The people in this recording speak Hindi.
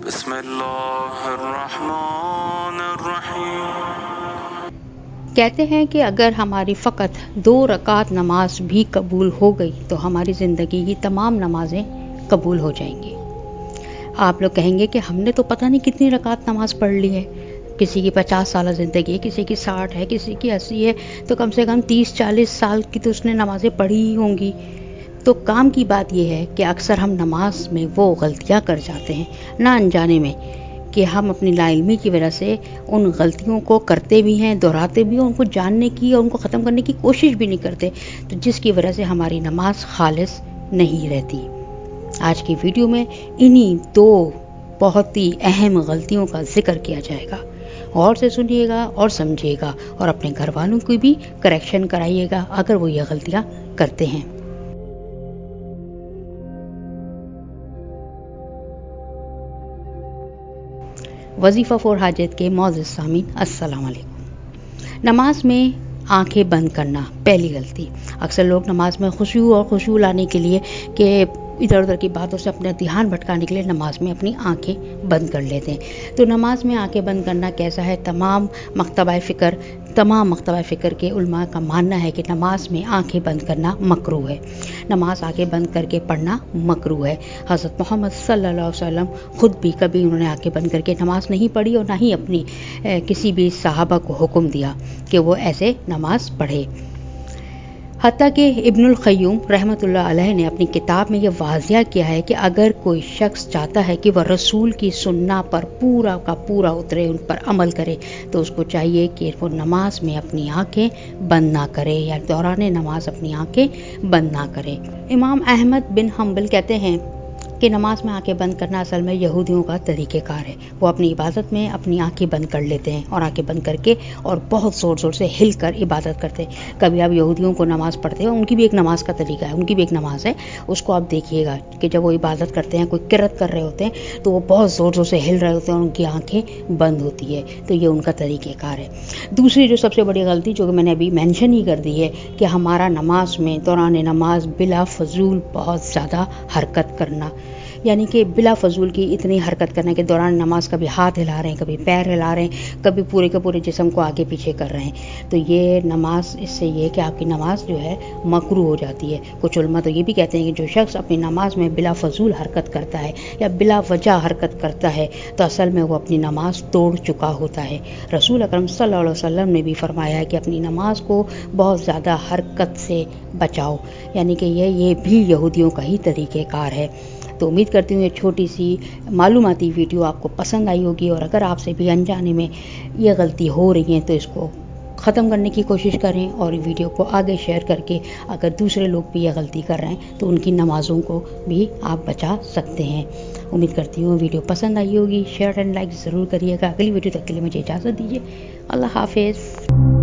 बिस्मिल्लाहिर्रहमानिर्रहीम। कहते हैं कि अगर हमारी फ़कत 2 रकात नमाज भी कबूल हो गई तो हमारी ज़िंदगी की तमाम नमाज़ें कबूल हो जाएंगी। आप लोग कहेंगे कि हमने तो पता नहीं कितनी रकात नमाज पढ़ ली है। किसी की 50 साल ज़िंदगी है, किसी की 60 है, किसी की 80 है, तो कम से कम 30-40 साल की तो उसने नमाज़ें पढ़ी ही होंगी। तो काम की बात यह है कि अक्सर हम नमाज में वो गलतियां कर जाते हैं ना अनजाने में कि हम अपनी लाइल्मी की वजह से उन गलतियों को करते भी हैं, दोहराते भी हैं, उनको जानने की और उनको ख़त्म करने की कोशिश भी नहीं करते, तो जिसकी वजह से हमारी नमाज खालिस नहीं रहती। आज की वीडियो में इन्हीं 2 बहुत ही अहम गलतियों का जिक्र किया जाएगा। और से सुनिएगा और समझिएगा और अपने घर वालों की भी करेक्शन कराइएगा अगर वो ये गलतियां करते हैं। वजीफ़ा फॉर हाजत के मौजूद सामीन अस्सलाम वालेकुम। नमाज में आंखें बंद करना पहली गलती। अक्सर लोग नमाज में खुशू लाने के लिए कि इधर उधर की बातों से अपना ध्यान भटकाने के लिए नमाज में अपनी आंखें बंद कर लेते हैं। तो नमाज में आंखें बंद करना कैसा है? तमाम मकतबा फ़िक्र के उलमा का मानना है कि नमाज में आंखें बंद करना मकरूह है। नमाज आंखें बंद करके पढ़ना मकरूह है। हज़रत मोहम्मद सल्लल्लाहु अलैहि वसल्लम खुद भी कभी उन्होंने आंखें बंद करके नमाज नहीं पढ़ी और ना ही अपनी किसी भी सहाबा को हुक्म दिया कि वो ऐसे नमाज पढ़े। हत्ता कि इब्नुल क़य्यूम रहमतुल्लाह अलैह ने अपनी किताब में यह वाज़िया किया है कि अगर कोई शख्स चाहता है कि वह रसूल की सुन्ना पर पूरा का पूरा उतरे, उन पर अमल करे, तो उसको चाहिए कि वो नमाज में अपनी आंखें बंद ना करे या दौरान नमाज अपनी आंखें बंद ना करे। इमाम अहमद बिन हम्बल कहते हैं कि नमाज में आंखें बंद करना असल में यहूदियों का तरीक़ेकार है। वो अपनी इबादत में अपनी आंखें बंद कर लेते हैं और आंखें बंद करके और बहुत ज़ोर ज़ोर से हिल कर इबादत करते हैं। कभी आप यहूदियों को नमाज पढ़ते हैं, उनकी भी एक नमाज का तरीका है, उनकी भी एक नमाज है, उसको आप देखिएगा कि जब वो इबादत करते हैं, कोई किरत कर रहे होते हैं, तो वो बहुत ज़ोर ज़ोर से हिल रहे होते हैं और उनकी आँखें बंद होती है। तो ये उनका तरीक़ेकार है। दूसरी जो सबसे बड़ी गलती जो कि मैंने अभी मेंशन ही कर दी है कि हमारा नमाज में दौरान नमाज बिला फजूल बहुत ज़्यादा हरकत करना, यानी कि बिला फजूल की इतनी हरकत करने के दौरान नमाज कभी हाथ हिला रहे हैं, कभी पैर हिला रहे हैं, कभी पूरे के पूरे जिस्म को आगे पीछे कर रहे हैं, तो ये नमाज इससे ये कि आपकी नमाज जो है मकरूह हो जाती है। कुछ उलमा तो ये भी कहते हैं कि जो शख्स अपनी नमाज में बिला फजूल हरकत करता है या बिला वजह हरकत करता है तो असल में वो अपनी नमाज तोड़ चुका होता है। रसूल अकरम सल्लल्लाहु अलैहि वसल्लम ने भी फरमाया है कि अपनी नमाज को बहुत ज़्यादा हरकत से बचाओ, यानी कि ये भी यहूदियों का ही तरीक़ेकार है। तो उम्मीद करती हूँ ये छोटी सी मालूमाती वीडियो आपको पसंद आई होगी और अगर आपसे भी अनजाने में ये गलती हो रही है तो इसको ख़त्म करने की कोशिश करें और वीडियो को आगे शेयर करके अगर दूसरे लोग भी ये गलती कर रहे हैं तो उनकी नमाज़ों को भी आप बचा सकते हैं। उम्मीद करती हूँ वीडियो पसंद आई होगी। शेयर एंड लाइक ज़रूर करिएगा। अगली वीडियो तक के लिए मुझे इजाज़त दीजिए। अल्लाह हाफिज़।